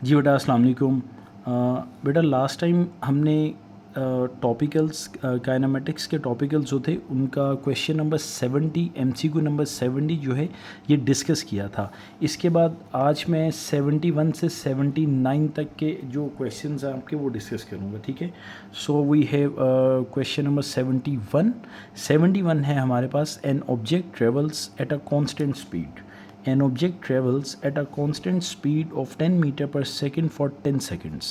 जी बेटा अस्सलाम वालेकुम। बेटा लास्ट टाइम हमने टॉपिकल्स काइनेमेटिक्स के टॉपिकल्स जो थे उनका क्वेश्चन नंबर 70 एमसीक्यू नंबर 70 जो है ये डिस्कस किया था। इसके बाद आज मैं 71 से 79 तक के जो क्वेश्चंस हैं आपके वो डिस्कस करूँगा, ठीक है। So we have question number 71 है हमारे पास। An object travels at a constant speed. An object travels at a constant speed of 10 meter per second for 10 seconds.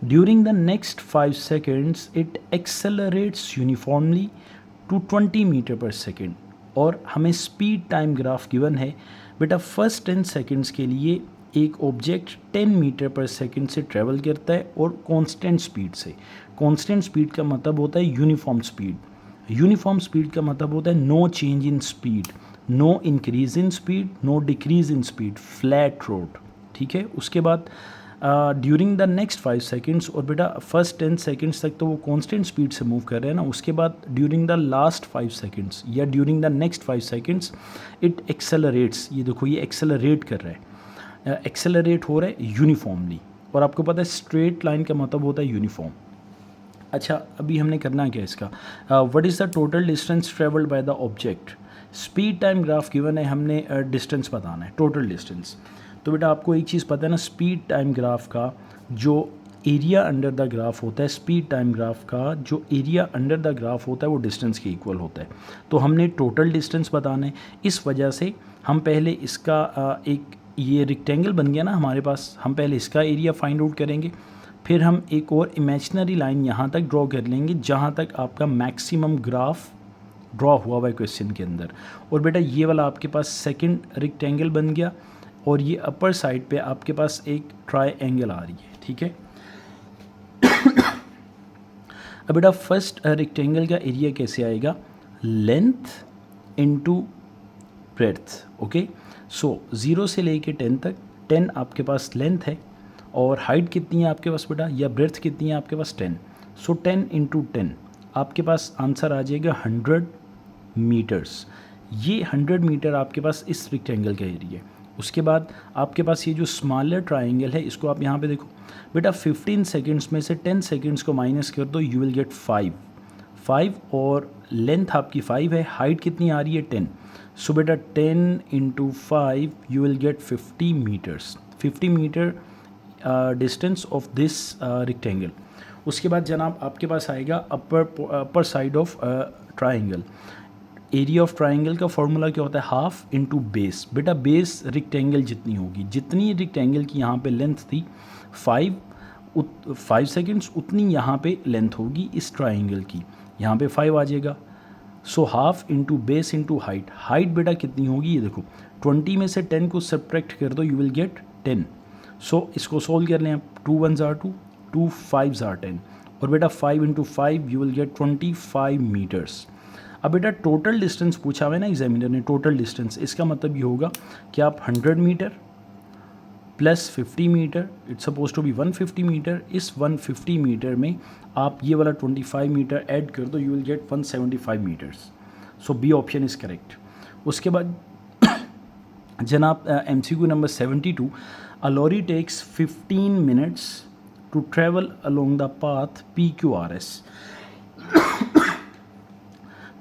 During the next 5 seconds, it accelerates uniformly to 20 meter per second. और हमें speed time graph given है बेटा। First 10 seconds के लिए एक object 10 metre per second से travel करता है और कांस्टेंट स्पीड से। कांस्टेंट स्पीड का मतलब होता है यूनिफॉर्म स्पीड। यूनिफॉर्म स्पीड का मतलब होता है no change in speed, no increase in speed, no decrease in speed, flat road, ठीक है। उसके बाद ड्यूरिंग द नेक्स्ट 5 सेकेंड्स, और बेटा फर्स्ट 10 सेकेंड्स तक तो वो कांस्टेंट स्पीड से मूव कर रहे हैं ना। उसके बाद ड्यूरिंग द लास्ट 5 सेकेंड्स या during the next 5 seconds it accelerates. ये देखो ये एक्सेलरेट कर रहा है, एक्सेलरेट हो रहा है यूनिफॉर्मली। और आपको पता है स्ट्रेट लाइन का मतलब होता है यूनिफॉर्म। अच्छा, अभी हमने करना क्या इसका, what is the total distance travelled by the object. Speed time graph given है, हमने डिस्टेंस बताना है, टोटल डिस्टेंस। तो बेटा आपको एक चीज़ पता है ना, स्पीड टाइम ग्राफ का जो एरिया अंडर द ग्राफ होता है, स्पीड टाइम ग्राफ का जो एरिया अंडर द ग्राफ होता है वो डिस्टेंस के इक्वल होता है। तो हमने टोटल डिस्टेंस बताना है। इस वजह से हम पहले इसका एक ये रेक्टेंगल बन गया ना हमारे पास, हम पहले इसका एरिया फाइंड आउट करेंगे, फिर हम एक और इमेजिनरी लाइन यहाँ तक ड्रॉ कर लेंगे जहाँ तक आपका मैक्सिमम ग्राफ ड्रॉ हुआ हुआ है क्वेश्चन के अंदर। और बेटा ये वाला आपके पास सेकंड रेक्टेंगल बन गया और ये अपर साइड पे आपके पास एक ट्रायंगल आ रही है, ठीक है। अब बेटा फर्स्ट रेक्टेंगल का एरिया कैसे आएगा, लेंथ इनटू ब्रेड्थ, ओके। सो 0 से लेके 10 तक, 10 आपके पास लेंथ है और हाइट कितनी है आपके पास बेटा, या ब्रेड्थ कितनी है आपके पास, 10। सो 10 इंटू 10 आपके पास आंसर आ जाएगा 100 मीटर्स। ये 100 मीटर आपके पास इस रेक्टेंगल का एरिया है। उसके बाद आपके पास ये जो स्मॉलर ट्रायंगल है इसको आप यहाँ पे देखो बेटा, 15 सेकंड्स में से 10 सेकंड्स को माइनस कर दो, यू विल गेट 5 और लेंथ आपकी 5 है, हाइट कितनी आ रही है 10। सो बेटा 10 into 5 you will get 50 metres, 50 metre distance of this rectangle. उसके बाद जनाब आपके पास आएगा upper side of triangle. Area of triangle का फॉर्मूला क्या होता है, हाफ इंटू बेस। बेटा बेस रेक्टेंगल जितनी होगी, जितनी रेक्टेंगल की यहाँ पे लेंथ थी 5 सेकेंड्स, उतनी यहाँ पे लेंथ होगी इस ट्रायंगल की, यहाँ पे 5 आ जाएगा। So half into base into height. Height बेटा कितनी होगी, ये देखो 20 में से 10 को सब्ट्रैक्ट कर दो, यू विल गेट 10। सो इसको सोल्व कर लें आप, 2 1s are 2, 2 5s are 10 और बेटा 5 into 5 you will get 25 metres. अब बेटा टोटल डिस्टेंस पूछा हुआ है ना एग्जामिनर ने, टोटल डिस्टेंस, इसका मतलब ये होगा कि आप 100 metre plus 50 metre, it's suppose to be 150 metre, इस 150 मीटर में आप ये वाला 25 मीटर ऐड कर दो, you will get 175 metres. So B option is correct. उसके बाद जनाब MCQ number 72, a lorry takes 15 minutes to travel along the path PQRS।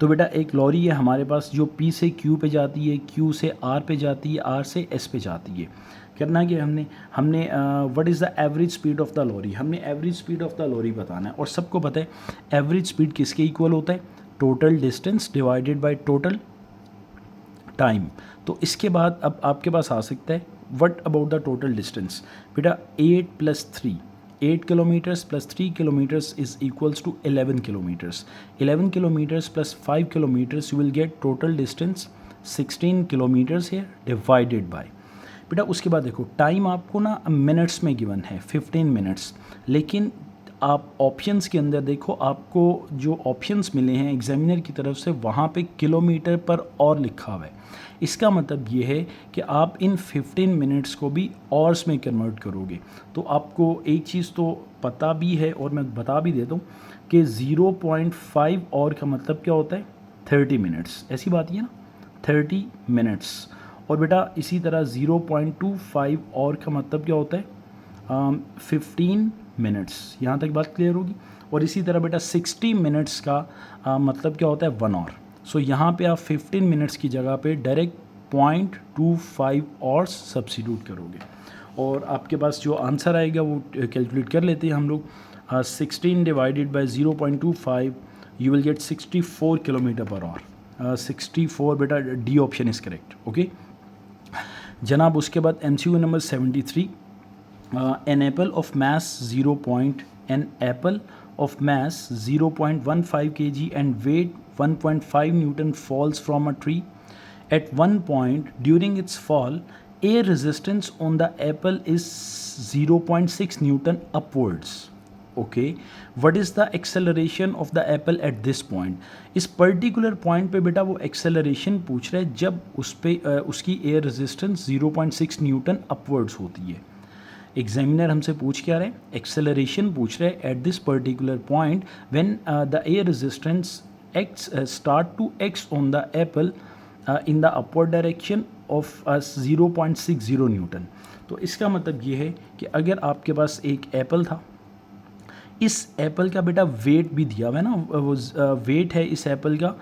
तो बेटा एक लॉरी है हमारे पास जो P से Q पे जाती है, Q से R पे जाती है, R से S पे जाती है। करना कि हमने what is the average speed of the lorry, हमने average speed of the lorry बताना है। और सबको पता है एवरेज स्पीड किसके इक्वल होता है, total distance divided by total time. तो इसके बाद अब आपके पास आ सकता है what about the total distance. बेटा 8 + 3, 8 kilometres plus 3 kilometres is equals to 11 kilometres. 11 kilometres plus 5 kilometres you will get total distance 16 kilometres है डिवाइडेड बाय। बेटा उसके बाद देखो टाइम आपको ना मिनट्स में गिवन है 15 मिनट्स, लेकिन आप ऑप्शंस के अंदर देखो, आपको जो ऑप्शंस मिले हैं एग्जामिनर की तरफ से वहाँ पे किलोमीटर पर और लिखा हुआ है। इसका मतलब ये है कि आप इन 15 मिनट्स को भी आवर्स में कन्वर्ट करोगे। तो आपको एक चीज़ तो पता भी है और मैं बता भी देता हूँ कि 0.5 आवर का मतलब क्या होता है, 30 मिनट्स, ऐसी बात ही है ना, 30 मिनट्स। और बेटा इसी तरह 0.25 आवर का मतलब क्या होता है, 15 मिनट्स। यहाँ तक बात क्लियर होगी। और इसी तरह बेटा 60 मिनट्स का मतलब क्या होता है 1 आवर। सो यहाँ पे आप 15 मिनट्स की जगह पे डायरेक्ट 0.25 आवर्स सब्सिट्यूट करोगे और आपके पास जो आंसर आएगा वो कैलकुलेट कर लेते हैं हम लोग। 16 divided by 0.25 you will gate 64 kilometre per hour. 64 बेटा D option is correct. Okay जनाब, उसके बाद MCQ number 73, an apple of mass 0.15 kg and weight 1.5 Newton falls from a tree. At one point during its fall, air resistance on the apple is 0.6 Newton upwards. Okay, what is the acceleration of the apple at this point? इस particular point पे बेटा वो acceleration पूछ रहा है जब उस पे उसकी एयर रेजिस्टेंस 0.6 न्यूटन अपवर्ड्स होती है। एग्जामिनर हमसे पूछ क्या रहे हैं, एक्सेलरेशन पूछ रहे हैं at this particular point when the air resistance acts start to acts on the apple in the upward direction of 0.60 newton. तो इसका मतलब ये है कि अगर आपके पास एक एप्पल था, इस एप्पल का बेटा वेट भी दिया हुआ है ना, वो वेट है इस एप्पल का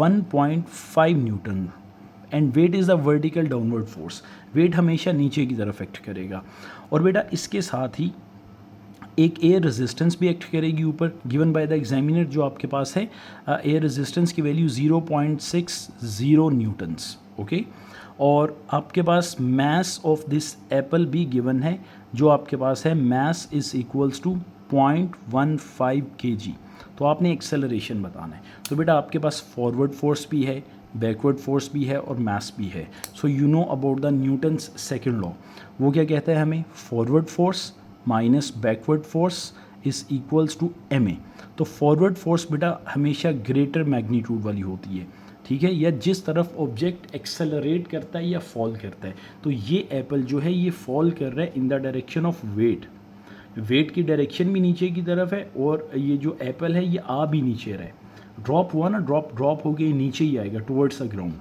1.5 newton and weight is the vertical downward force. Weight हमेशा नीचे की तरफ एक्ट करेगा और बेटा इसके साथ ही एक एयर रेजिस्टेंस भी एक्ट करेगी ऊपर, गिवन बाय द एग्जामिनर जो आपके पास है। एयर रेजिस्टेंस की वैल्यू 0.60 न्यूटन्स। ओके, और आपके पास मैस ऑफ दिस एप्पल भी गिवन है, जो आपके पास है mass is equals to 0.15 kg। तो आपने एक्सेलरेशन बताना है। तो बेटा आपके पास फॉरवर्ड फोर्स भी है, बैकवर्ड फोर्स भी है और मास भी है। So you know about the Newton's second law. वो क्या कहता है हमें, forward force minus backward force is equals to ma। तो फॉरवर्ड फोर्स बेटा हमेशा ग्रेटर मैग्नीट्यूड वाली होती है, ठीक है, या जिस तरफ ऑब्जेक्ट एक्सेलरेट करता है या फॉल करता है। तो ये एप्पल जो है ये फॉल कर रहा है in the direction of weight. Weight की डायरेक्शन भी नीचे की तरफ है और ये जो एप्पल है ये आ भी नीचे रहा है। ड्रॉप हुआ ना, ड्रॉप हो के नीचे ही आएगा टुवर्ड्स द ग्राउंड।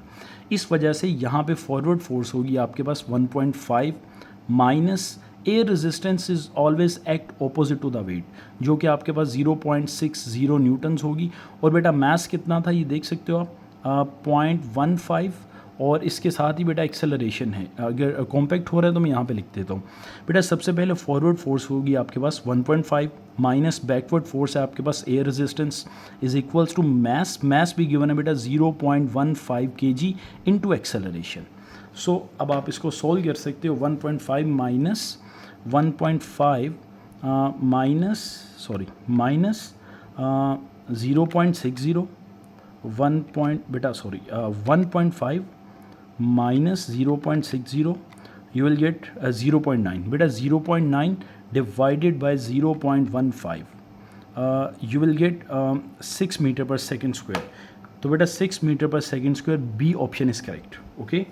इस वजह से यहाँ पे फॉरवर्ड फोर्स होगी आपके पास 1.5 minus air resistance is always act opposite to the weight, जो कि आपके पास 0.60 न्यूटन्स होगी। और बेटा मास कितना था ये देख सकते हो आप, 0.15 और इसके साथ ही बेटा एक्सेलरेशन है। अगर कॉम्पैक्ट हो रहा है तो मैं यहाँ पे लिख देता हूँ। बेटा सबसे पहले फॉरवर्ड फोर्स होगी आपके पास 1.5 माइनस बैकवर्ड फोर्स है आपके पास air resistance is equals to mass भी गिवन है बेटा 0.15 kg इनटू एक्सेलरेशन। सो अब आप इसको सोल्व कर सकते हो। 1.5 minus 1.5 minus 0.60 1.5 minus 0.60 you will get 0.9 बेटा 0.9 divided by 0.15 you will get 6 metre per second square. तो बेटा 6 metre per second square B option is correct. Okay,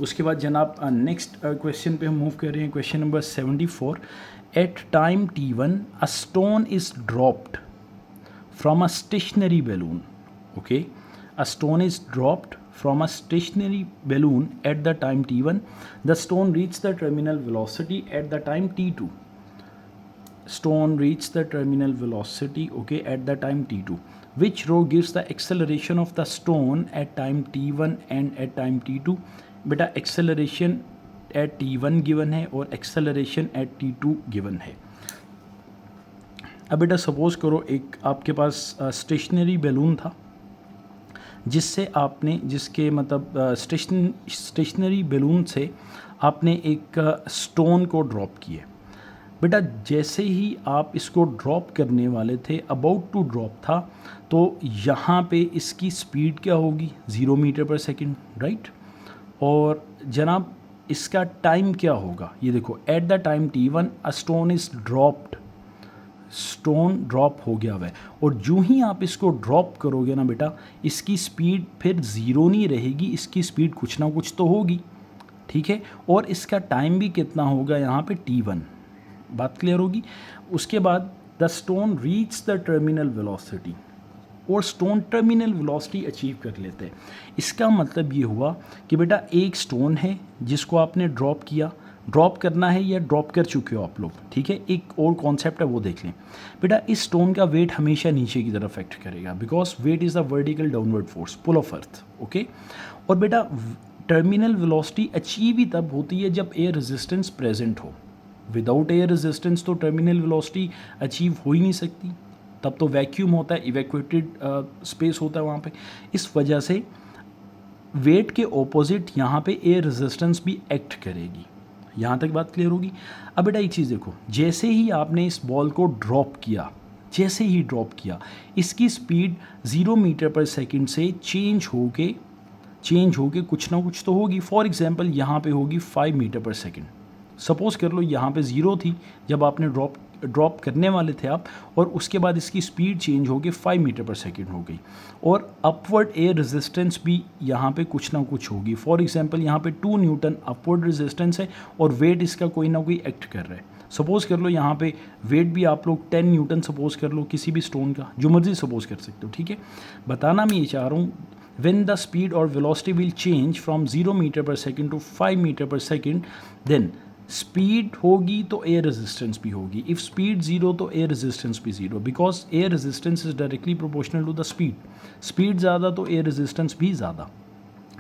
उसके बाद जनाब नेक्स्ट क्वेश्चन पे हम मूव कर रहे हैं। Question number 74, at time t1 a stone is dropped from a stationary balloon. Okay, a stone is dropped from a stationary balloon at the time t1. The stone reached the terminal velocity at the time t2. Stone reached the terminal velocity, okay, at the time t2. Which row gives the acceleration of the stone at time t1 and at time t2? बेटा acceleration at t1 given है और acceleration at t2 given है। अब बेटा suppose करो एक आपके पास stationery balloon था जिसके मतलब स्टेशनरी बैलून से आपने एक स्टोन को ड्रॉप किया। बेटा जैसे ही आप इसको ड्रॉप करने वाले थे, अबाउट टू ड्रॉप था, तो यहाँ पे इसकी स्पीड क्या होगी 0 मीटर पर सेकेंड, राइट। और जनाब इसका टाइम क्या होगा, ये देखो at the time t1 a stone is dropped, stone drop हो गया हुआ है। और जो ही आप इसको ड्रॉप करोगे ना बेटा, इसकी स्पीड फिर ज़ीरो नहीं रहेगी, इसकी स्पीड कुछ ना कुछ तो होगी, ठीक है। और इसका टाइम भी कितना होगा यहाँ पे t1, बात क्लियर होगी। उसके बाद the stone reach the terminal velocity, और स्टोन टर्मिनल वेलोसिटी अचीव कर लेते हैं। इसका मतलब ये हुआ कि बेटा एक स्टोन है जिसको आपने ड्रॉप किया, ड्रॉप करना है या ड्रॉप कर चुके हो आप लोग, ठीक है। एक और कॉन्सेप्ट है वो देख लें बेटा। इस स्टोन का वेट हमेशा नीचे की तरफ एक्ट करेगा, because weight is the vertical downward force, pull of earth, okay. और बेटा टर्मिनल वेलोसिटी अचीव ही तब होती है जब एयर रेजिस्टेंस प्रेजेंट हो। विदाउट एयर रेजिस्टेंस तो टर्मिनल वेलोसिटी अचीव हो ही नहीं सकती, तब तो वैक्यूम होता है, इवैक्यूएटेड स्पेस होता है वहाँ पे। इस वजह से वेट के ऑपोजिट यहाँ पे एयर रेजिस्टेंस भी एक्ट करेगी। यहाँ तक बात क्लियर होगी। अब बेटा एक चीज़ देखो, जैसे ही आपने इस बॉल को ड्रॉप किया, जैसे ही ड्रॉप किया, इसकी स्पीड 0 मीटर पर सेकंड से चेंज होके कुछ ना कुछ तो होगी। फॉर एग्जांपल यहाँ पे होगी 5 मीटर पर सेकंड। सपोज़ कर लो यहाँ पे 0 थी जब आपने ड्रॉप करने वाले थे आप, और उसके बाद इसकी स्पीड चेंज होके 5 मीटर पर सेकंड हो गई, और अपवर्ड एयर रेजिस्टेंस भी यहाँ पे कुछ ना कुछ होगी। फॉर एग्जांपल यहाँ पे 2 न्यूटन अपवर्ड रेजिस्टेंस है और वेट इसका कोई ना कोई एक्ट कर रहा है। सपोज़ कर लो यहाँ पे वेट भी आप लोग 10 न्यूटन सपोज़ कर लो, किसी भी स्टोन का, जो मर्जी सपोज़ कर सकते हो, ठीक है। बताना मैं ये चाह रहा हूँ, when the speed or velocity will change from 0 meter per second to 5 meter per second, then speed होगी तो एयर रेजिस्टेंस भी होगी। इफ़ स्पीड 0 तो एयर रेजिस्टेंस भी 0, because air resistance is directly proportional to the speed. Speed ज़्यादा तो air resistance भी ज़्यादा।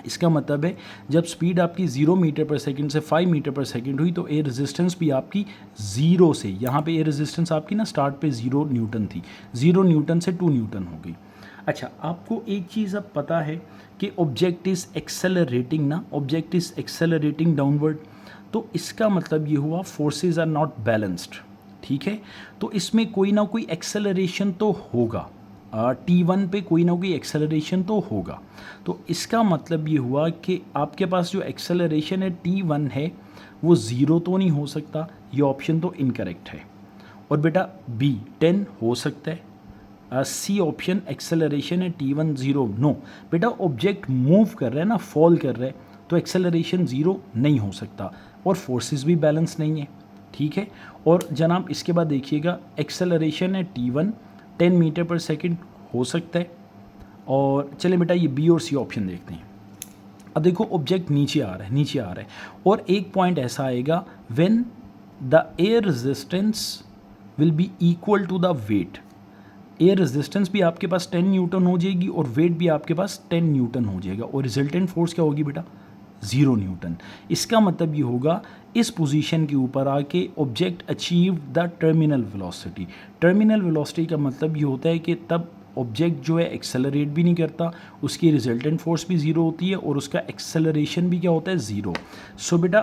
इसका मतलब है जब स्पीड आपकी 0 मीटर पर सेकंड से 5 मीटर पर सेकंड हुई तो एयर रेजिस्टेंस भी आपकी 0 से, यहाँ पे एयर रेजिस्टेंस आपकी ना स्टार्ट पे 0 न्यूटन थी, 0 न्यूटन से 2 न्यूटन हो गई। अच्छा, आपको एक चीज़ अब पता है कि ऑब्जेक्ट इज़ एक्सेलरेटिंग ना, ऑब्जेक्ट इज़ एक्सेलरेटिंग डाउनवर्ड, तो इसका मतलब ये हुआ फोर्सेस आर नॉट बैलेंस्ड, ठीक है। तो इसमें कोई ना कोई एक्सेलरेशन तो होगा, T1 पे कोई ना कोई एक्सेलरेशन तो होगा। तो इसका मतलब ये हुआ कि आपके पास जो एक्सेलरेशन है T1 है वो 0 तो नहीं हो सकता, ये ऑप्शन तो इनकरेक्ट है। और बेटा B 10 हो सकता है, सी ऑप्शन एक्सेलरेशन है T1 0, नो बेटा ऑब्जेक्ट मूव कर रहा है ना, फॉल कर रहा है, तो एक्सेलरेशन 0 नहीं हो सकता, और फोर्सेस भी बैलेंस नहीं है, ठीक है। और जनाब इसके बाद देखिएगा एक्सेलरेशन है T1 10 मीटर पर सेकंड हो सकता है। और चले बेटा ये बी और सी ऑप्शन देखते हैं। अब देखो ऑब्जेक्ट नीचे आ रहा है और एक पॉइंट ऐसा आएगा when the air resistance will be equal to the weight. Air resistance भी आपके पास 10 न्यूटन हो जाएगी और वेट भी आपके पास 10 न्यूटन हो जाएगा, और रिजल्टेंट फोर्स क्या होगी बेटा 0 न्यूटन। इसका मतलब ये होगा इस पोजीशन के ऊपर आके object achieve the terminal velocity. Terminal velocity का मतलब ये होता है कि तब ऑब्जेक्ट जो है एक्सेलरेट भी नहीं करता, उसकी रिजल्टेंट फोर्स भी 0 होती है और उसका एक्सेलरेशन भी क्या होता है 0। सो बेटा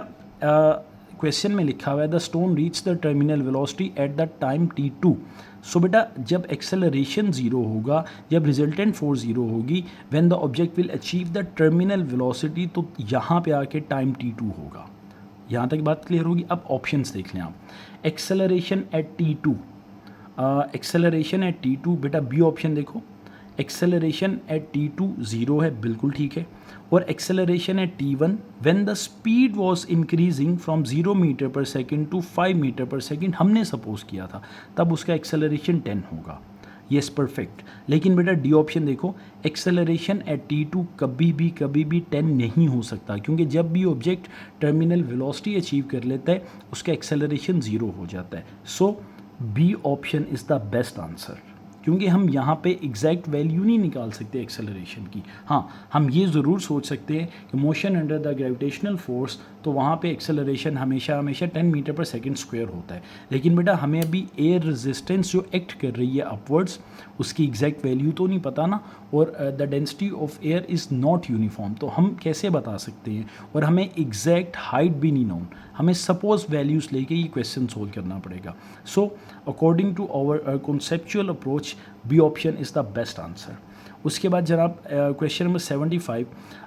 क्वेश्चन में लिखा हुआ है the stone reach the terminal velocity at the time T2। सो बेटा जब एक्सेलरेशन 0 होगा, जब रिजल्टेंट फोर्स 0 होगी, when the object will achieve the terminal velocity, तो यहाँ पे आके टाइम T2 होगा। यहाँ तक बात क्लियर होगी। अब ऑप्शंस देख लें आप। Acceleration at T2, acceleration at T2 बेटा बी ऑप्शन देखो, एक्सेलरेशन एट T2 0 है, बिल्कुल ठीक है। और acceleration at T1 when the speed was increasing from 0 metre per second to 5 metre per second हमने सपोज किया था, तब उसका एक्सेलरेशन 10 होगा। Yes perfect. लेकिन बेटा डी ऑप्शन देखो, एक्सेलरेशन एट T2 कभी भी 10 नहीं हो सकता, क्योंकि जब भी ऑब्जेक्ट टर्मिनल वेलोसिटी अचीव कर लेता है उसका एक्सेलरेशन 0 हो जाता है। So B option is the best answer, क्योंकि हम यहाँ पे एग्जैक्ट वैल्यू नहीं निकाल सकते एक्सेलरेशन की। हाँ, हम ये ज़रूर सोच सकते हैं कि motion under the gravitational force, तो वहाँ पे एक्सेलरेशन हमेशा 10 मीटर पर सेकंड स्क्वायर होता है। लेकिन बेटा हमें अभी एयर रेजिस्टेंस जो एक्ट कर रही है अपवर्ड्स, उसकी एग्जैक्ट वैल्यू तो नहीं पता ना, और the density of air is not uniform, तो हम कैसे बता सकते हैं। और हमें एग्जैक्ट हाइट भी नहीं नोन, हमें सपोज वैल्यूज़ लेके ये क्वेश्चन सोल्व करना पड़ेगा। So according to our conceptual approach B option is the best answer. उसके बाद जनाब question number 75,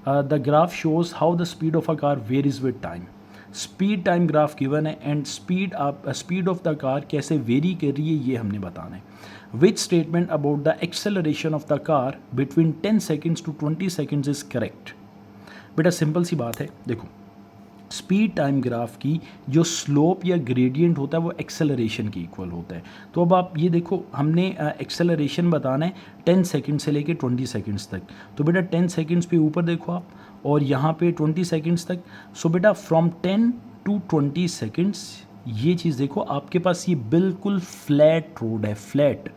the graph shows how the speed of a car varies with time. Speed time graph given है and speed of the car कैसे vary कर रही है ये हमने बताना है। Which statement about the acceleration of the car between 10 seconds to 20 seconds is correct. बेटा सिंपल सी बात है, देखो स्पीड टाइम ग्राफ की जो स्लोप या ग्रेडियंट होता है वो एक्सेलरेशन के इक्वल होता है। तो अब आप ये देखो, हमने एक्सेलरेशन बताना है 10 सेकंड से लेके 20 सेकंड्स तक, तो बेटा 10 सेकंड्स पे ऊपर देखो आप, और यहाँ पे 20 सेकंड्स तक। सो बेटा फ्रॉम 10 टू 20 सेकेंड्स, ये चीज़ देखो आपके पास ये बिल्कुल फ्लैट रोड है, फ्लैट,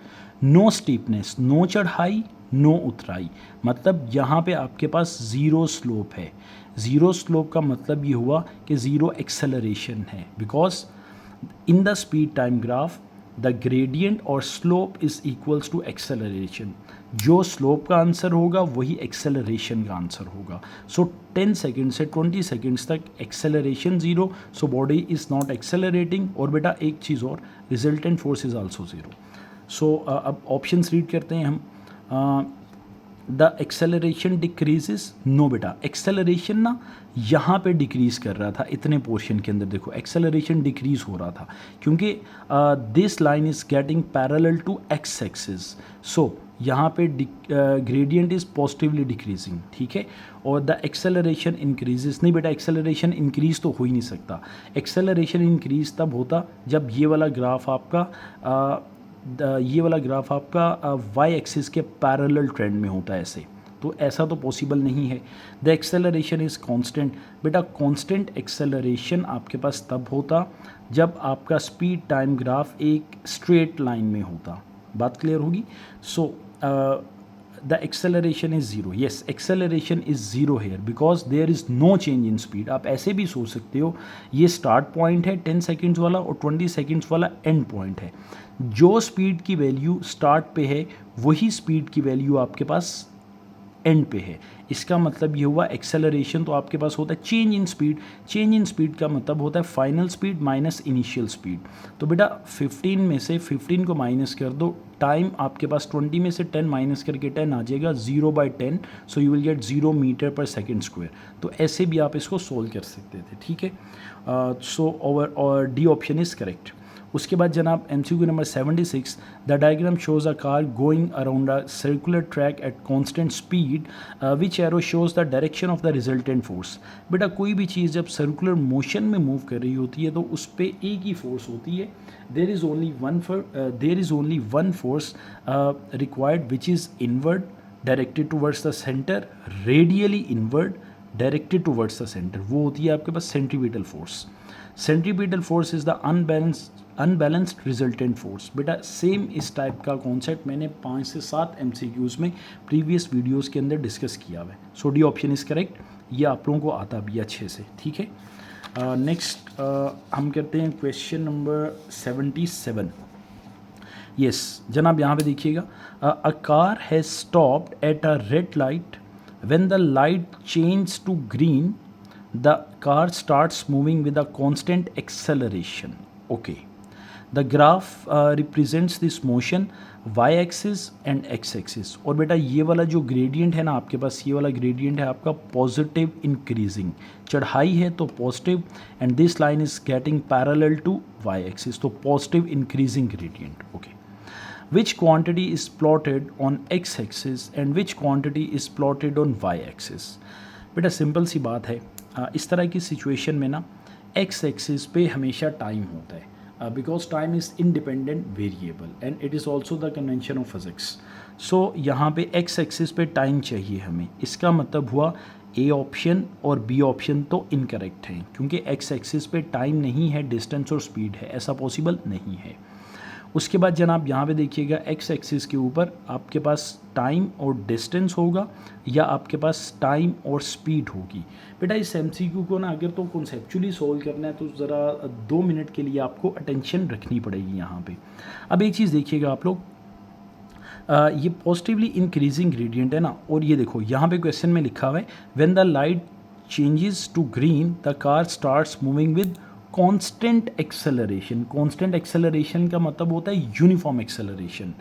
नो स्टीपनेस, नो चढ़ाई नो उतराई, मतलब यहाँ पे आपके पास ज़ीरो स्लोप है। ज़ीरो स्लोप का मतलब ये हुआ कि ज़ीरो एक्सेलरेशन है, because in the speed time graph the gradient और slope is equals to acceleration. जो स्लोप का आंसर होगा वही एक्सेलरेशन का आंसर होगा। सो 10 सेकेंड से 20 सेकेंड्स तक acceleration zero, so body is not accelerating. और बेटा एक चीज़ और, resultant force is also zero. So अब ऑप्शंस रीड करते हैं हम। द एक्सेलरेशन डिक्रीजेस, नो बेटा, एक्सेलरेशन ना यहाँ पे डिक्रीज कर रहा था, इतने पोर्शन के अंदर देखो एक्सेलरेशन डिक्रीज हो रहा था, क्योंकि this line is getting parallel to X axis. So यहाँ पे ग्रेडियंट इज पॉजिटिवली डिक्रीजिंग, ठीक है। और द एक्सेलरेशन इंक्रीजेस, नहीं बेटा एक्सेलरेशन इंक्रीज तो हो ही नहीं सकता। एक्सेलरेशन इंक्रीज तब होता जब ये वाला ग्राफ आपका वाई एक्सिस के पैरेलल ट्रेंड में होता है ऐसे, तो ऐसा तो पॉसिबल नहीं है। द एक्सेलरेशन इज़ कांस्टेंट, बेटा कांस्टेंट एक्सेलरेशन आपके पास तब होता जब आपका स्पीड टाइम ग्राफ एक स्ट्रेट लाइन में होता। बात क्लियर होगी। So the acceleration is zero, yes acceleration is zero here because there is no change in speed. आप ऐसे भी सोच सकते हो, ये स्टार्ट पॉइंट है 10 सेकेंड्स वाला और 20 सेकेंड्स वाला एंड पॉइंट है। जो स्पीड की वैल्यू स्टार्ट पे है वही स्पीड की वैल्यू आपके पास एंड पे है। इसका मतलब ये हुआ एक्सेलरेशन तो आपके पास होता है change in speed. Change in speed का मतलब होता है final speed minus initial speed. तो बेटा 15 में से 15 को माइनस कर दो, टाइम आपके पास 20 में से 10 माइनस करके 10 आ जाएगा, 0/10, so you will get 0 metre per second square. तो ऐसे भी आप इसको सोल्व कर सकते थे, ठीक है। सो ओवर और डी ऑप्शन इज़ करेक्ट। उसके बाद जनाब MCQ number 76, the diagram shows a car going around a circular track at constant speed, which arrow shows the direction of the resultant force. बेटा कोई भी चीज़ जब सर्कुलर मोशन में move कर रही होती है तो उस पर एक ही फोर्स होती है। There is only one force required which is inward directed towards the centre, radially inward directed towards the centre, वो होती है आपके पास centripetal force. Centripetal force is the unbalanced resultant force. बेटा सेम इस टाइप का कॉन्सेप्ट मैंने 5 से 7 MCQs में प्रीवियस वीडियोस के अंदर डिस्कस किया हुआ है। सो डी ऑप्शन इज़ करेक्ट, ये आप लोगों को आता भी अच्छे से, ठीक है। नेक्स्ट हम करते हैं क्वेश्चन नंबर 77। यस जनाब यहाँ पे देखिएगा, a car has stopped at a red light, when the light change to green the car starts moving with a constant acceleration. Okay, the graph represents this motion y axis and x axis। और बेटा ये वाला जो gradient है ना आपके पास, ये वाला ग्रेडियंट है आपका पॉजिटिव इंक्रीजिंग, चढ़ाई है तो positive, and this line is getting parallel to y axis, तो positive increasing gradient. Okay, which quantity is plotted on x axis and which quantity is plotted on y axis। बेटा simple सी बात है, इस तरह की सिचुएशन में ना x axis पे हमेशा टाइम होता है, because time is independent variable and it is also the convention of physics. So यहाँ पे एक्स एक्सिस पे टाइम चाहिए हमें, इसका मतलब हुआ ए ऑप्शन और बी ऑप्शन तो इनकरेक्ट हैं, क्योंकि एक्स एक्सिस पे टाइम नहीं है, डिस्टेंस और स्पीड है, ऐसा पॉसिबल नहीं है। उसके बाद जनाब यहाँ पे देखिएगा एक्स एक्सिस के ऊपर आपके पास टाइम और डिस्टेंस होगा या आपके पास टाइम और स्पीड होगी। बेटा इस MCQ को ना अगर तो कॉन्सेप्चुअली सोल्व करना है तो ज़रा 2 मिनट के लिए आपको अटेंशन रखनी पड़ेगी यहाँ पे। अब एक चीज़ देखिएगा आप लोग, ये पॉजिटिवली इंक्रीजिंग ग्रेडियंट है ना, और ये देखो यहाँ पे क्वेश्चन में लिखा हुआ है when the light changes to green the car starts moving with constant acceleration. Constant acceleration का मतलब होता है यूनिफॉर्म एक्सेलरेशन।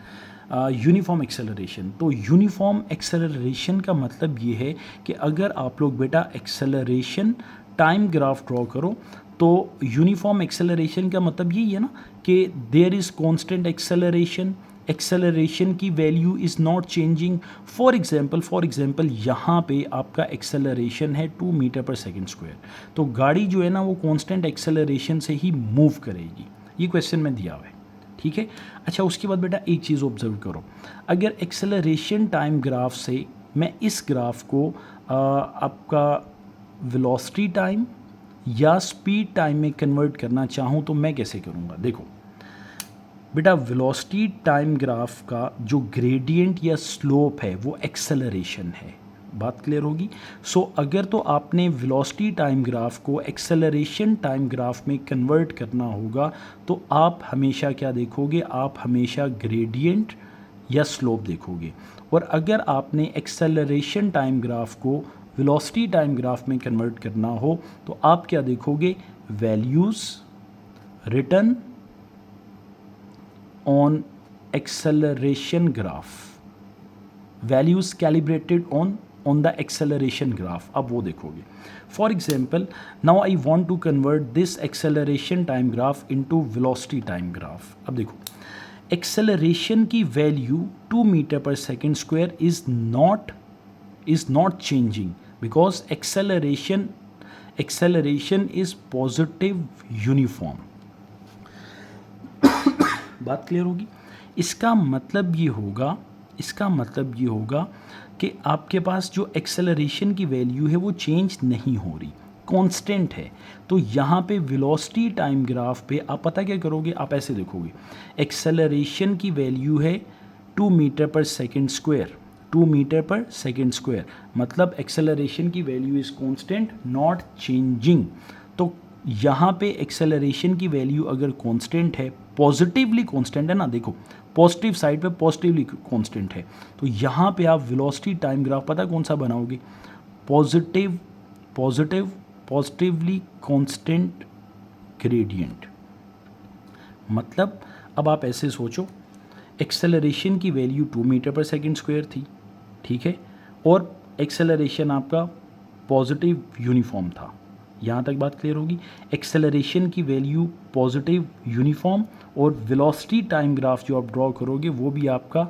यूनिफॉर्म एक्सेलरेशन, तो यूनिफॉर्म एक्सेलरेशन का मतलब ये है कि अगर आप लोग बेटा एक्सेलरेशन टाइम ग्राफ ड्रॉ करो तो यूनिफॉर्म एक्सेलरेशन का मतलब यही है ना कि there is constant acceleration, acceleration की value is not changing. For example यहाँ पे आपका एक्सेलरेशन है 2 मीटर पर सेकेंड स्क्वायर, तो गाड़ी जो है ना वो कांस्टेंट एक्सेलरेशन से ही मूव करेगी, ये क्वेश्चन में दिया हुआ है, ठीक है। अच्छा उसके बाद बेटा एक चीज़ ऑब्जर्व करो, अगर एक्सेलरेशन टाइम ग्राफ से मैं इस ग्राफ को आपका वेलोसिटी टाइम या स्पीड टाइम में कन्वर्ट करना चाहूँ तो मैं कैसे करूँगा? देखो बेटा, वेलोसिटी टाइम ग्राफ का जो ग्रेडियंट या स्लोप है वो एक्सेलरेशन है। बात क्लियर होगी? सो अगर तो आपने वेलोसिटी टाइम ग्राफ को एक्सेलरेशन टाइम ग्राफ में कन्वर्ट करना होगा तो आप हमेशा क्या देखोगे? आप हमेशा ग्रेडियंट या स्लोप देखोगे। और अगर आपने एक्सेलरेशन टाइम ग्राफ को वेलोसिटी टाइम ग्राफ में कन्वर्ट करना हो तो आप क्या देखोगे? Values written on acceleration graph, values calibrated on the acceleration graph, अब वो देखोगे। For example, now I want to convert this acceleration time graph into velocity time graph. अब देखो, एक्सेलरेशन की value 2 metre per second square is not changing because acceleration is positive uniform. बात clear होगी? इसका मतलब ये होगा कि आपके पास जो एक्सेलरेशन की वैल्यू है वो चेंज नहीं हो रही, कांस्टेंट है। तो यहाँ पे वेलोसिटी टाइम ग्राफ पे आप पता क्या करोगे? आप ऐसे देखोगे, एक्सेलरेशन की वैल्यू है 2 metre per second square, 2 metre per second square, मतलब एक्सेलरेशन की value is constant, not changing. तो यहाँ पे एक्सेलरेशन की वैल्यू अगर कांस्टेंट है, पॉजिटिवली कांस्टेंट है ना, देखो पॉजिटिव साइड पे पॉजिटिवली कांस्टेंट है, तो यहाँ पे आप वेलोसिटी टाइम ग्राफ पता कौन सा बनाओगे? Positively constant gradient. मतलब अब आप ऐसे सोचो, एक्सेलरेशन की value 2 metre per second square थी, ठीक है, और एक्सेलरेशन आपका पॉजिटिव यूनिफॉर्म था। यहाँ तक बात क्लियर होगी? एक्सेलरेशन की वैल्यू पॉजिटिव यूनिफॉर्म और वेलोसिटी टाइम ग्राफ जो आप ड्रॉ करोगे वो भी आपका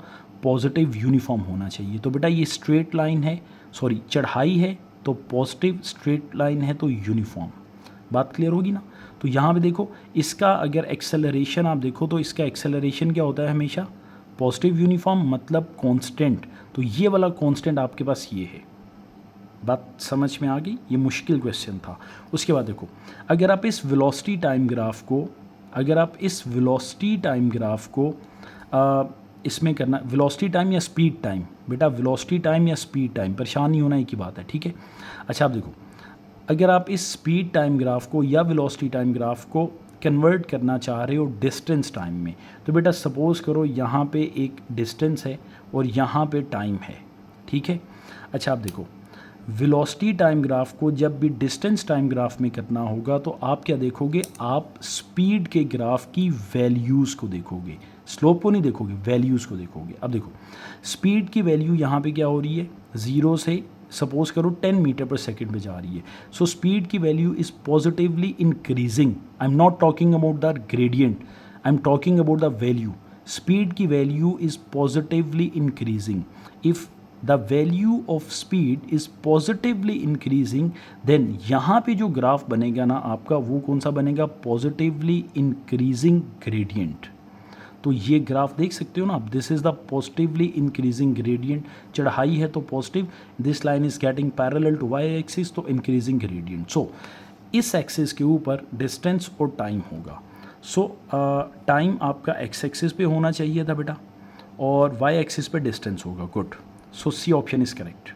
पॉजिटिव यूनिफॉर्म होना चाहिए। तो बेटा ये स्ट्रेट लाइन है, सॉरी चढ़ाई है तो पॉजिटिव, स्ट्रेट लाइन है तो यूनिफॉर्म। बात क्लियर होगी ना? तो यहाँ पे देखो, इसका अगर एक्सेलरेशन आप देखो तो इसका एक्सेलरेशन क्या होता है? हमेशा पॉजिटिव यूनिफॉर्म, मतलब कांस्टेंट। तो ये वाला कांस्टेंट आपके पास ये है। बात समझ में आ गई? ये मुश्किल क्वेश्चन था। उसके बाद देखो, अगर आप इस वेलोसिटी टाइम ग्राफ को इसमें करना, वेलोसिटी टाइम या स्पीड टाइम, बेटा वेलोसिटी टाइम या स्पीड टाइम, परेशान नहीं होना, एक ही बात है, ठीक है। अच्छा आप देखो, अगर आप इस स्पीड टाइम ग्राफ को या वेलोसिटी टाइम ग्राफ को कन्वर्ट करना चाह रहे हो डिस्टेंस टाइम में, तो बेटा सपोज़ करो यहाँ पे एक डिस्टेंस है और यहाँ पे टाइम है, ठीक है। अच्छा आप देखो, वेलोसिटी टाइम ग्राफ को जब भी डिस्टेंस टाइम ग्राफ में करना होगा तो आप क्या देखोगे? आप स्पीड के ग्राफ की वैल्यूज़ को देखोगे, स्लोप को नहीं देखोगे, वैल्यूज़ को देखोगे। अब देखो, स्पीड की वैल्यू यहाँ पे क्या हो रही है? 0 से सपोज करो 10 मीटर पर सेकेंड पे जा रही है। सो स्पीड की value is positively increasing. I am not talking about the gradient, I am talking about the value. Speed की value is positively increasing. If the value of speed is positively increasing, then यहाँ पे जो graph बनेगा ना आपका, वो कौन सा बनेगा? Positively increasing gradient. तो ये ग्राफ देख सकते हो ना आप, this is the positively increasing gradient. चढ़ाई है तो positive, this line is getting parallel to Y axis, तो इंक्रीजिंग ग्रेडियंट। सो इस एक्सिस के ऊपर डिस्टेंस और टाइम होगा। सो टाइम आपका एक्स एक्सिस पे होना चाहिए था बेटा, और वाई एक्सिस पे डिस्टेंस होगा। Good. So C option is correct.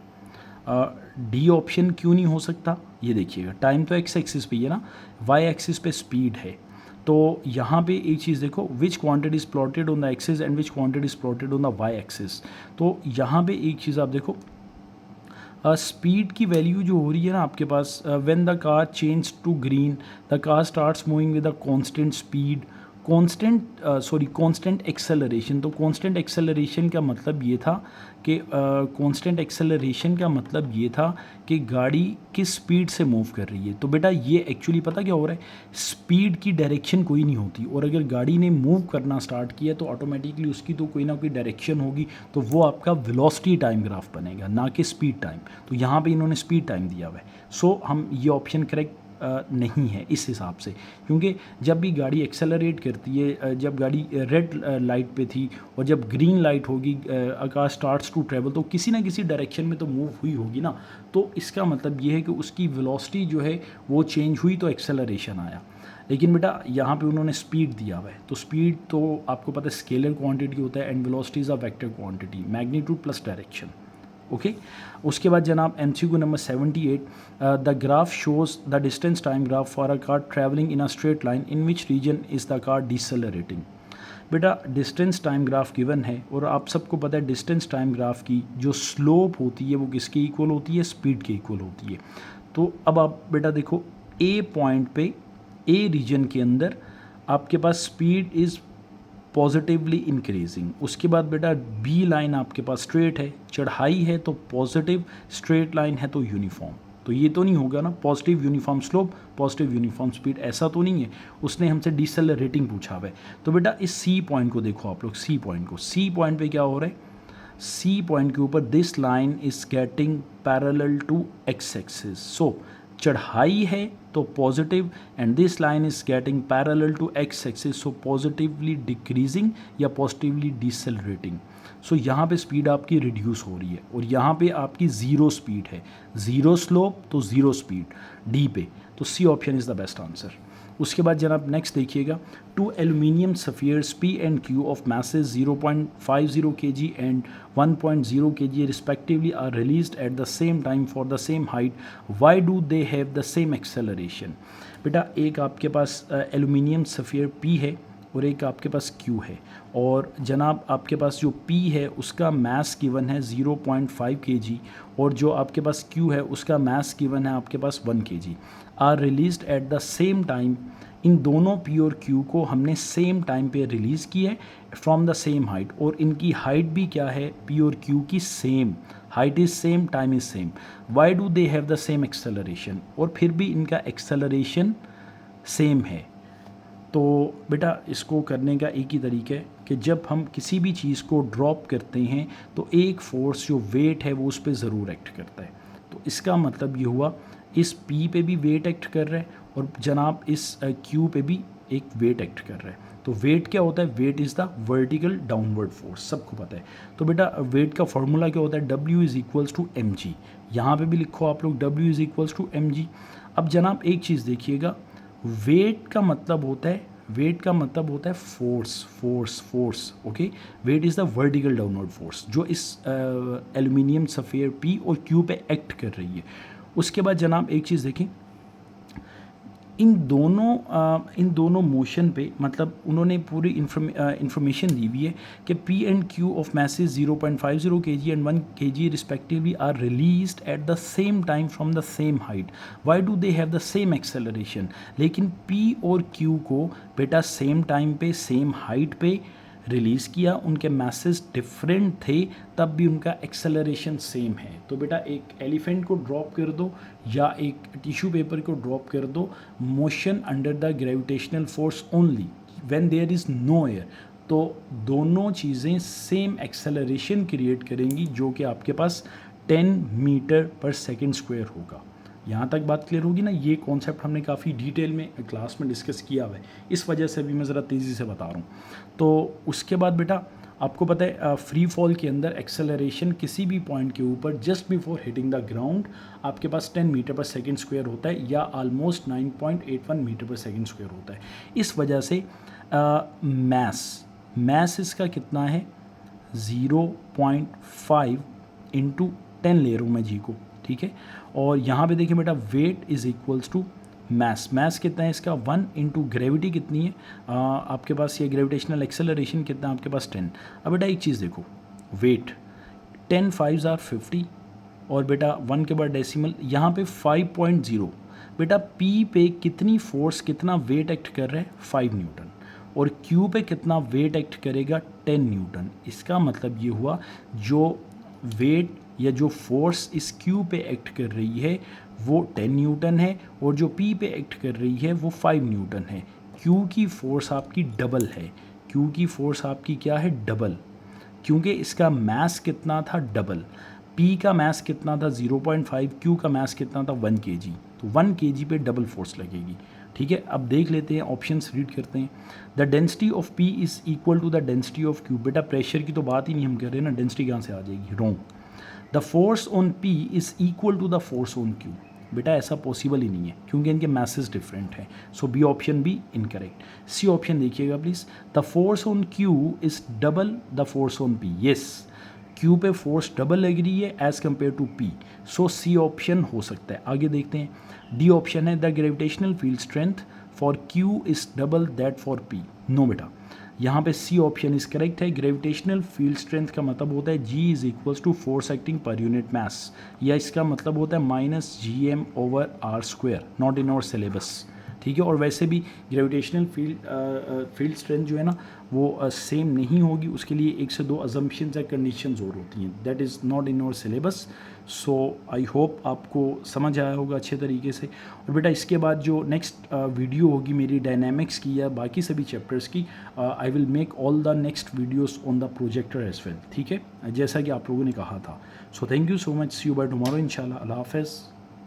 D option क्यों नहीं हो सकता? ये देखिएगा, टाइम तो एक्स एक्सिस पे ही है ना, वाई एक्सिस पे स्पीड है। तो यहाँ पे एक चीज़ देखो, which quantity is plotted on the axis and which quantity is plotted on the Y axis. तो यहाँ पे एक चीज़ आप देखो, स्पीड की वैल्यू जो हो रही है ना आपके पास, when the car change to green the car starts moving with a constant speed, constant acceleration. तो कांस्टेंट एक्सेलरेशन का मतलब ये था कि गाड़ी किस स्पीड से मूव कर रही है। तो बेटा ये एक्चुअली पता क्या हो रहा है, स्पीड की डायरेक्शन कोई नहीं होती, और अगर गाड़ी ने मूव करना स्टार्ट किया तो ऑटोमेटिकली उसकी तो कोई ना कोई डायरेक्शन होगी, तो वो आपका वेलोसिटी टाइम ग्राफ बनेगा, ना कि स्पीड टाइम। तो यहाँ पे इन्होंने स्पीड टाइम दिया हुआ है। सो हम ये ऑप्शन करेक्ट नहीं है इस हिसाब से, क्योंकि जब भी गाड़ी एक्सेलरेट करती है, जब गाड़ी रेड लाइट पे थी और जब ग्रीन लाइट होगी, आकाश स्टार्ट्स टू ट्रेवल, तो किसी ना किसी डायरेक्शन में तो मूव हुई होगी ना। तो इसका मतलब ये है कि उसकी वेलोसिटी जो है वो चेंज हुई तो एक्सेलरेशन आया। लेकिन बेटा यहाँ पे उन्होंने स्पीड दिया हुआ है, तो स्पीड तो आपको पता है स्केलर क्वांटिटी होता है and velocity is a vector quantity, magnitude plus direction. Okay उसके बाद जनाब MCQ number 78, the graph shows the distance time graph for a car travelling in a straight line in which region is the car decelerating. बेटा distance time graph given है और आप सबको पता है डिस्टेंस टाइम ग्राफ की जो slope होती है वो किसके इक्वल होती है, स्पीड के इक्वल होती है। तो अब आप बेटा देखो ए पॉइंट पे, ए रीजन के अंदर आपके पास स्पीड इज़ पॉजिटिवली इंक्रीजिंग। उसके बाद बेटा बी लाइन आपके पास स्ट्रेट है, चढ़ाई है तो पॉजिटिव, स्ट्रेट लाइन है तो यूनिफॉर्म। तो ये तो नहीं होगा ना positive uniform slope positive uniform speed, ऐसा तो नहीं है। उसने हमसे डिसलरेटिंग पूछा हुआ है। तो बेटा इस सी पॉइंट को देखो आप लोग, सी पॉइंट को, सी पॉइंट पे क्या हो रहा है, सी पॉइंट के ऊपर this line is getting parallel to X axis. So चढ़ाई है तो positive and this line is getting parallel to X axis, so positively decreasing या पॉजिटिवली डिसलरेटिंग। सो यहाँ पे स्पीड आपकी रिड्यूस हो रही है और यहाँ पे आपकी ज़ीरो स्पीड है, ज़ीरो स्लोप तो ज़ीरो स्पीड डी पे। तो C option is the best answer. उसके बाद जनाब नेक्स्ट देखिएगा, two aluminium spheres P and Q of masses 0.50 kg and 1.0 kg respectively are released at the same time for the same height. Why do they have the same acceleration? बेटा एक आपके पास aluminium sphere P है और एक आपके पास Q है, और जनाब आपके पास जो P है उसका मास गिवन है 0.5 kg और जो आपके पास Q है उसका मास गिवन है आपके पास 1 kg, are released at the same time. इन दोनों P और Q को हमने सेम टाइम पे रिलीज़ किया है फ्रॉम द सेम हाइट, और इनकी हाइट भी क्या है, P और Q की same height is same, time is same. Why do they have the same acceleration, और फिर भी इनका एक्सेलरेशन सेम है। तो बेटा इसको करने का एक ही तरीका है कि जब हम किसी भी चीज़ को ड्रॉप करते हैं तो एक फोर्स जो वेट है वो उस पर ज़रूर एक्ट करता है। तो इसका मतलब ये हुआ इस P पे भी वेट एक्ट कर रहा है और जनाब इस Q पे भी एक वेट एक्ट कर रहा है। तो वेट क्या होता है, weight is the vertical downward force, सबको पता है। तो बेटा वेट का फॉर्मूला क्या होता है, W is equals to mg। यहाँ पे भी लिखो आप लोग W is equals to mg। अब जनाब एक चीज़ देखिएगा, वेट का मतलब होता है, वेट का मतलब होता है force, force force. Okay weight is the vertical downward force जो इस एल्यूमिनियम सफ़ियर P और Q पे एक्ट कर रही है। उसके बाद जनाब एक चीज़ देखें, इन दोनों मोशन पे मतलब उन्होंने पूरी इंफॉर्मेशन दी हुई है कि P and Q of masses 0.50 kg and 1 kg respectively are released at the same time from the same height. Why do they have the same acceleration? लेकिन P और Q को बेटा सेम टाइम पे same height पे release किया, उनके message different थे तब भी उनका एक्सेलरेशन सेम है। तो बेटा एक एलिफेंट को ड्रॉप कर दो या एक टिश्यू पेपर को ड्रॉप कर दो, motion under the gravitational force only when there is no air, तो दोनों चीज़ें सेम एक्सेलरेशन क्रिएट करेंगी जो कि आपके पास 10 मीटर पर सेकेंड स्क्वायर होगा। यहाँ तक बात क्लियर होगी ना। ये कॉन्सेप्ट हमने काफ़ी डिटेल में क्लास में डिस्कस किया हुआ है, इस वजह से भी मैं ज़रा तेज़ी से बता रहा हूँ। तो उसके बाद बेटा आपको पता है फ्री फॉल के अंदर एक्सेलरेशन किसी भी पॉइंट के ऊपर just before hitting the ground आपके पास 10 मीटर पर सेकेंड स्क्वायर होता है या almost 9.81 metre per second square होता है। इस वजह से मैस इसका कितना है 0.5 इंटू 10 ले रहा हूँ मैं जी को, ठीक है। और यहाँ पे देखिए बेटा weight is equals to mass कितना है इसका 1 इंटू ग्रेविटी कितनी है आपके पास, ये ग्रेविटेशनल एक्सेलरेशन कितना है आपके पास 10। अब बेटा एक चीज़ देखो, वेट 10 5s are 50 और बेटा 1 के बाद डेसिमल यहाँ पे 5.0। बेटा P पे कितनी फोर्स कितना वेट एक्ट कर रहा है 5 न्यूटन, और Q पे कितना वेट एक्ट करेगा 10 न्यूटन। इसका मतलब ये हुआ जो वेट या जो फोर्स इस Q पे एक्ट कर रही है वो 10 न्यूटन है और जो P पे एक्ट कर रही है वो 5 न्यूटन है। Q की फोर्स आपकी डबल है, Q की फोर्स आपकी क्या है डबल, क्योंकि इसका मास कितना था डबल। P का मास कितना था 0.5, Q का मास कितना था 1 kg। तो 1 kg पे डबल फोर्स लगेगी। ठीक है, अब देख लेते हैं, ऑप्शंस रीड करते हैं। The density of P is equal to the density of Q। बेटा प्रेशर की तो बात ही नहीं हम कर रहे हैं ना, डेंसिटी कहाँ से आ जाएगी, wrong. The force on P is equal to the force on Q। बेटा ऐसा पॉसिबल ही नहीं है क्योंकि इनके मैसेज डिफरेंट हैं। सो बी ऑप्शन भी इनकरेक्ट। सी ऑप्शन देखिएगा please, the force on Q is double the force on P। Yes, Q पे फोर्स डबल लग रही है as compare to P। So C option हो सकता है। आगे देखते हैं, डी ऑप्शन है, the gravitational field strength for Q is double that for P। No बेटा, यहाँ पे सी ऑप्शन इज करेक्ट है। ग्रेविटेशनल फील्ड स्ट्रेंथ का मतलब होता है g is equals to force acting per unit mass, या इसका मतलब होता है minus GM/r², not in our syllabus. ठीक है, और वैसे भी ग्रेविटेशनल फील्ड स्ट्रेंथ जो है ना वो सेम नहीं होगी, उसके लिए 1 से 2 अजम्पशंस या कंडीशंस और होती हैं, that is not in our syllabus. So I hope आपको समझ आया होगा अच्छे तरीके से। और बेटा इसके बाद जो नेक्स्ट वीडियो होगी मेरी डायनामिक्स की या बाकी सभी चैप्टर्स की, I will make all the next videos on the projector as well. ठीक है, जैसा कि आप लोगों ने कहा था। So thank you so much, see you bye tomorrow इंशाल्लाह। अल्लाह हाफ़िज़।